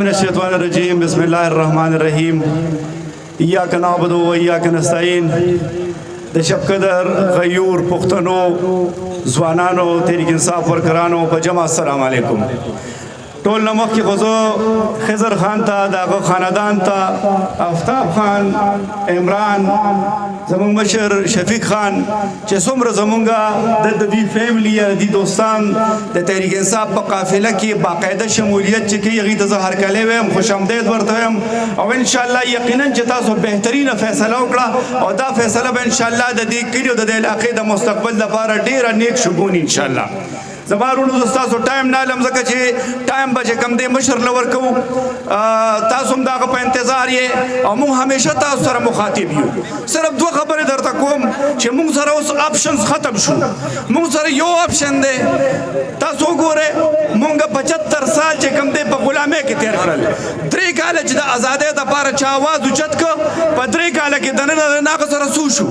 من الشيطان الرجيم بسم الله الرحمن الرحيم إياك نعبد وإياك نستعين د شب قدر غیور پختنو ځوانانو تحریک انصاف ورکرانو په جمع السلام علیکم ټول نمخ کی غزو خضر خان تا داغه خاندان تا آفتاب خان عمران زمون مشر شفیق خان چې څومره زمونږه د دې فیملی یا د دوستان د تحریک انصاف په قافله کې باقاعده شمولیت چې کوي هغه ته هر کله ویم خوش آمدید ورته ویم او ان شاء الله یقینا چې تاسو بهترینه فیصله وکړه او دا فیصله به ان شاء الله د دې کلیو د علاقې د مستقبل لپاره ډیره نیک شګون ان شاء الله زمارونو تاسو ټایم نه لم زکه چې ټایم به کم دی مشر لور کو تاسو هم داغه په انتظار یې او موږ همیشه تاسو سره مخاطب یو صرف دوه خبرې درته کوم چې موږ سره اوس آپشنز ختم شو موږ سره یو آپشن دی تاسو ګوره موږ 75 سال چې کم دی په غلامۍ کې تیر کړل 3 کال چې د آزادۍ لپاره چا आवाज اوچت کو په 3 کال کې دنه نه سره سو شو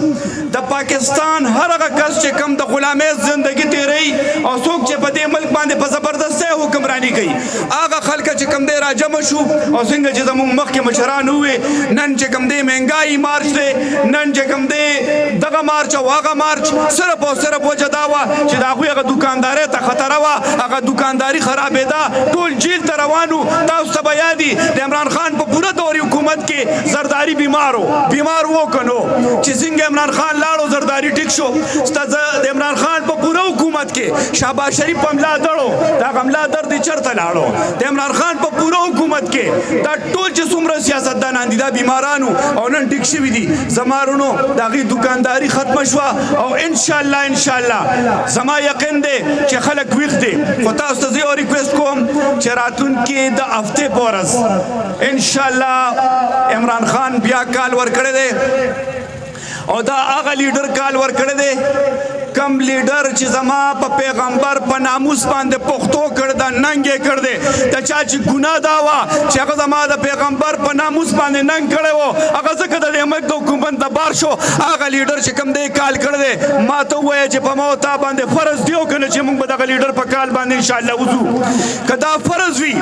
د پاکستان هر هغه کس چې کم د غلامۍ ژوندۍ تیری او څوک چې په دې ملک باندې په زبردستۍ حکمرانی کوي هغه خلک چې کم دی راجم شو او څنګه چې زموږ مخکې مشران وې نن چې کم دی مهنګایي مارچ دی نن چې کم دی دغه مارچ او هغه مارچ صرف او صرف وجه دا وه چې د هغوی هغه دوکاندارۍ ته خطره وه هغه دوکانداري خرابېده ټول جیل ته روان وو تاسو ته به یادي د عمران خان په پوره دورې حکومت کې زرداري بیمار و که نو چې څنګه عمران خان لاړو زرداري ټیک شو د عمران خان په پوره حکومت کې شهباز شریف په ملاتړو دا هغه ملاتړ دی چېرته لاړو د عمران خان په پوره حکومت کې دا ټول چې څومره سیاستدانان دي دا بیمارانو او نن ټیک شوي دي زما وروڼو د هغې دوکانداري ختمه شوه او انشاءالله زما یقین دی چې خلک ویښ دي خو تاسو ته زه یو ریکویسټ کوم چې راتلونکي د هفتې په ورځ انشاءالله عمران خان بیا کال ورکړی دی او دا هغه لیډر کال ورکړی دی کم لیډر چې زما په پیغمبر په ناموس باندې پښتو کړ دا ننګ کړ دی د چا چې ګناه دا وه چې هغه زما د پیغمبر په ناموس باندې ننګ کړی و هغه ځکه د دې ملک د حکومت د بار شو هغه لیډر چې کم دی کال کړی دی ما ته ووایه چې په ما او تا باندې فرض دی او که نه چې موږ به دغه لیډر په کال باندې انشاءالله وځو که دا فرض وي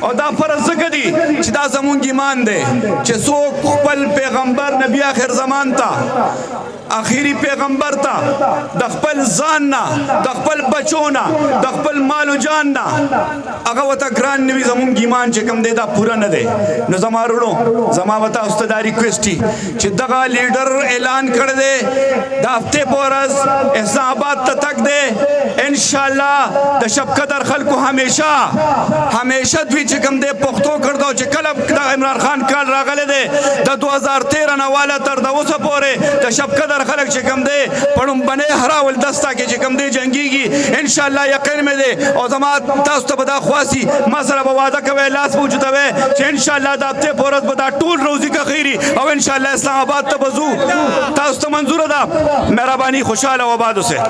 او دا فرض ځکه دی چې دا زمونږ ایمان دی چې څوک خپل پیغمبر نبی آخر زمان ته آخری پیغمبر ته د خپل ځان نه د خپل بچو نه د خپل مال و جان نه هغه ورته ګران نه وي زمونږ ایمان چې کوم دی دا پوره نه دی نو زما وروڼو زما به تاسو ته دا ریکویسټ وي چې دغه لیډر اعلان کړی دی د هفتې په ورځ اسلام آباد ته تګ دی انشاءالله د شب قدر خلکو همیشه دوی چې کوم دی پښتو کړ دا چې کله د عمران خان کال راغلی دی د 2013 نه واله تر د اوسه پورې د شب قدر خلک چې کوم دی پړومبنۍ هراول دسته کې چې کوم دی جنګیږي انشاءالله یقین مې دی او زما تاسو ته به دا خواسي ما سره به واده کوئ لاس به اوچتوئ چې انشاءالله د هفتې په ورځ به دا ټول روزي که خیري او انشاءالله اسلام آباد ته به ځو تاسو ته منظوره ده مهرباني خوشحاله و آباد اوسئ